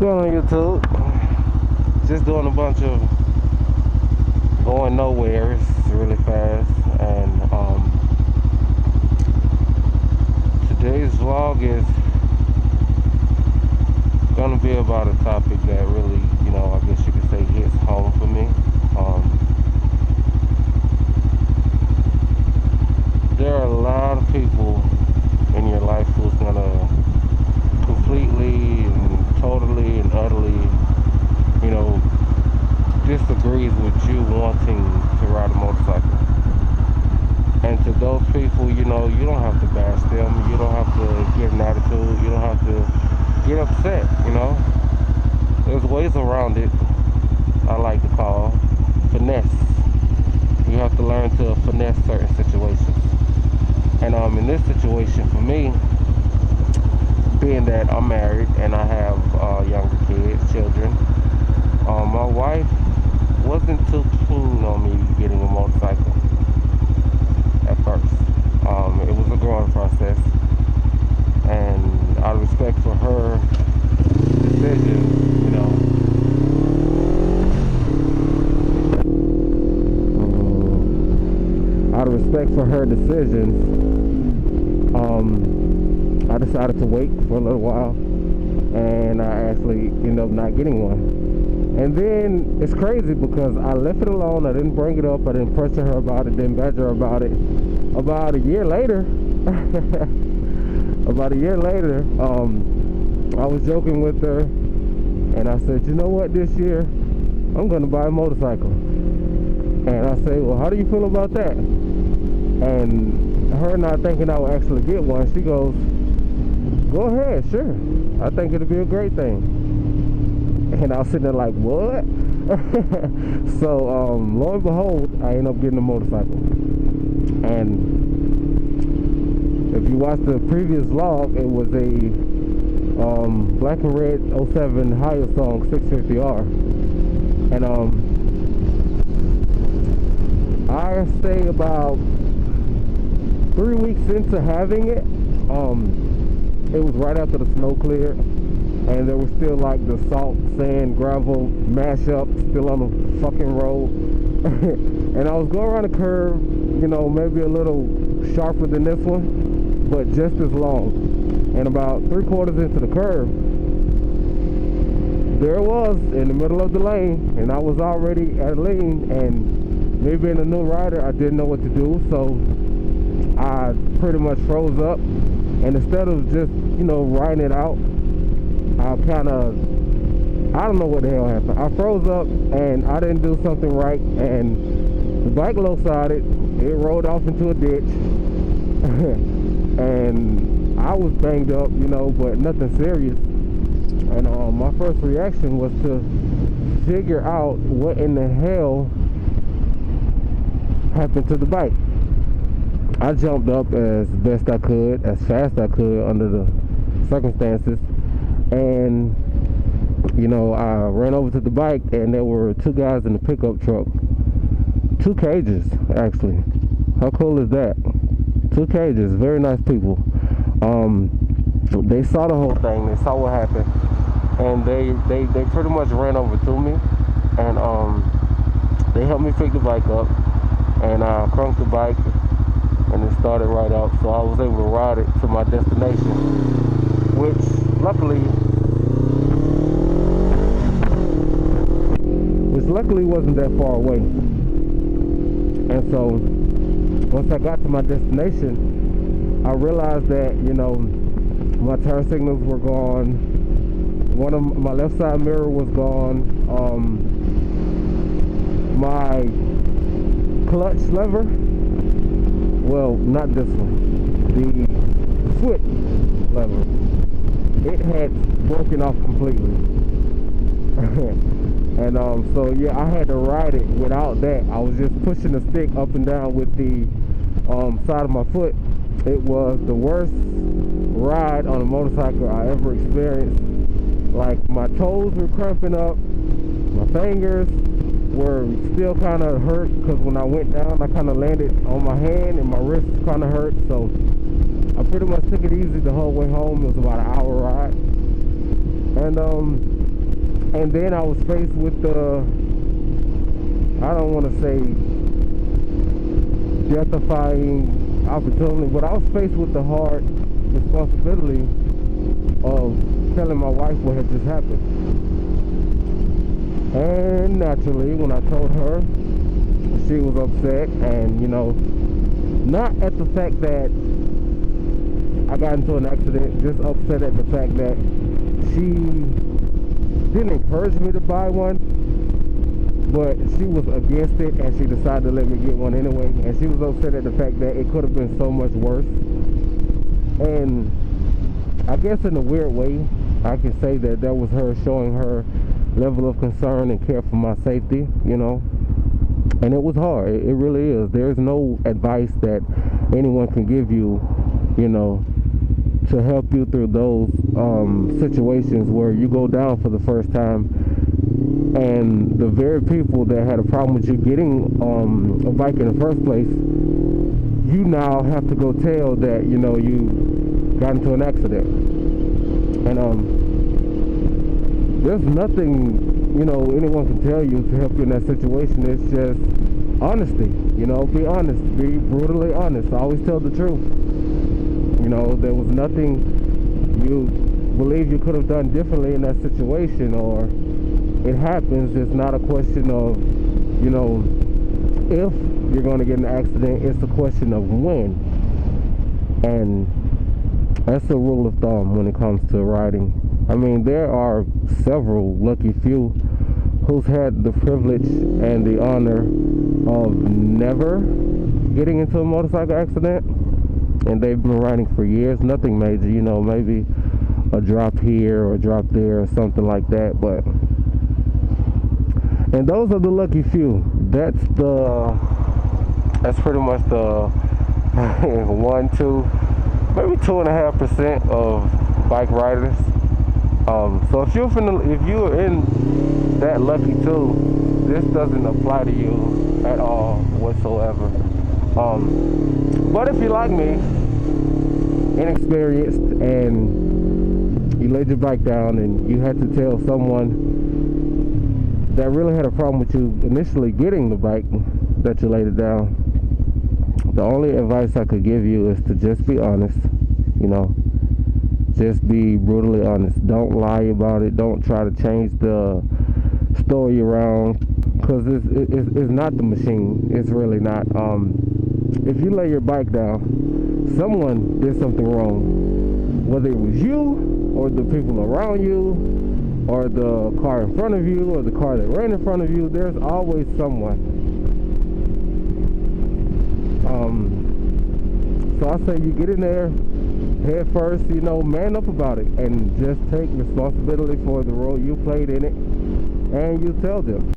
going on YouTube? Just doing a bunch of going nowhere really fast, and today's vlog is gonna be about a topic that really, I guess you could say hits home for me. There are a lot of people in your life who's gonna completely and totally and utterly, disagrees with you wanting to ride a motorcycle. And to those people, you don't have to bash them. You don't have to get an attitude. You don't have to get upset, There's ways around it. I like to call finesse. You have to learn to finesse certain situations. And in this situation for me, being that I'm married and I have younger kids, children, my wife wasn't too keen on me getting a motorcycle at first. It was a growing process, and out of respect for her decision, out of respect for her decisions, I decided to wait for a little while, and I actually ended up not getting one. And then it's crazy because I left it alone. I didn't bring it up. I didn't pressure her about it. Didn't badger her about it. About a year later, I was joking with her, and I said, you know what? This year, I'm gonna buy a motorcycle. And I say, well, how do you feel about that? And her not thinking I would actually get one, she goes, go ahead, sure. I think it'll be a great thing. And I was sitting there like, what? So, lo and behold, I ended up getting a motorcycle. And if you watch the previous vlog, it was a black and red '07 Hyosung 650R. And I say about 3 weeks into having it, it was right after the snow cleared, and there was still like the salt, sand, gravel mashup still on the fucking road. And I was going around a curve, maybe a little sharper than this one, but just as long. And about 3/4 into the curve, there it was in the middle of the lane, and I was already at a lane, and me being a new rider, I didn't know what to do, so I pretty much froze up. And instead of just, riding it out, I don't know what the hell happened. I froze up and I didn't do something right, and the bike low-sided. It rolled off into a ditch. And I was banged up, but nothing serious. And my first reaction was to figure out what in the hell happened to the bike. I jumped up as best I could, as fast I could under the circumstances, and I ran over to the bike, and there were two guys in the pickup truck. 2 cages, actually. How cool is that? 2 cages, very nice people. They saw the whole thing, they saw what happened, and they pretty much ran over to me, and they helped me pick the bike up, and I crunked the bike, and it started right up, so I was able to ride it to my destination, which luckily wasn't that far away. And so once I got to my destination, I realized that my turn signals were gone, one of my left side mirror was gone, my clutch lever, well, not this one, the switch lever, it had broken off completely. And so yeah, I had to ride it without that. I was just pushing the stick up and down with the side of my foot. It was the worst ride on a motorcycle I ever experienced. Like, my toes were cramping up, my fingers were still kind of hurt, because when I went down, I kind of landed on my hand and my wrist kind of hurt. So I pretty much took it easy the whole way home. It was about an hour ride. And And then I was faced with the, I don't want to say death-defying opportunity, but I was faced with the hard responsibility of telling my wife what had just happened. And naturally, when I told her, she was upset, and not at the fact that I got into an accident, just upset at the fact that she didn't encourage me to buy one, but she was against it, and she decided to let me get one anyway. And she was upset at the fact that it could have been so much worse. And I guess in a weird way, I can say that was her showing her level of concern and care for my safety, And it was hard. It really is. There's no advice that anyone can give you, to help you through those situations where you go down for the first time, and the very people that had a problem with you getting a bike in the first place, you now have to go tell that you got into an accident. And there's nothing anyone can tell you to help you in that situation. It's just honesty. Be honest, be brutally honest. Always tell the truth. There was nothing you believe you could have done differently in that situation, or it happens. It's not a question of if you're going to get in an accident. It's a question of when. And that's a rule of thumb when it comes to riding. I mean, there are several lucky few who's had the privilege and the honor of never getting into a motorcycle accident, and they've been riding for years. Nothing major, maybe a drop here or a drop there or something like that. And those are the lucky few. That's pretty much the 1, 2, maybe 2.5% of bike riders. So if you're in that lucky too, this doesn't apply to you at all whatsoever. But if you're like me, inexperienced, and you laid your bike down and you had to tell someone that really had a problem with you initially getting the bike that you laid it down, the only advice I could give you is to just be honest. Just be brutally honest. Don't lie about it. Don't try to change the story around, because it's not the machine. It's really not. If you lay your bike down, someone did something wrong, whether it was you or the people around you or the car in front of you or the car that ran in front of you. There's always someone. So I say you get in there head first, man up about it, and just take responsibility for the role you played in it, and you tell them.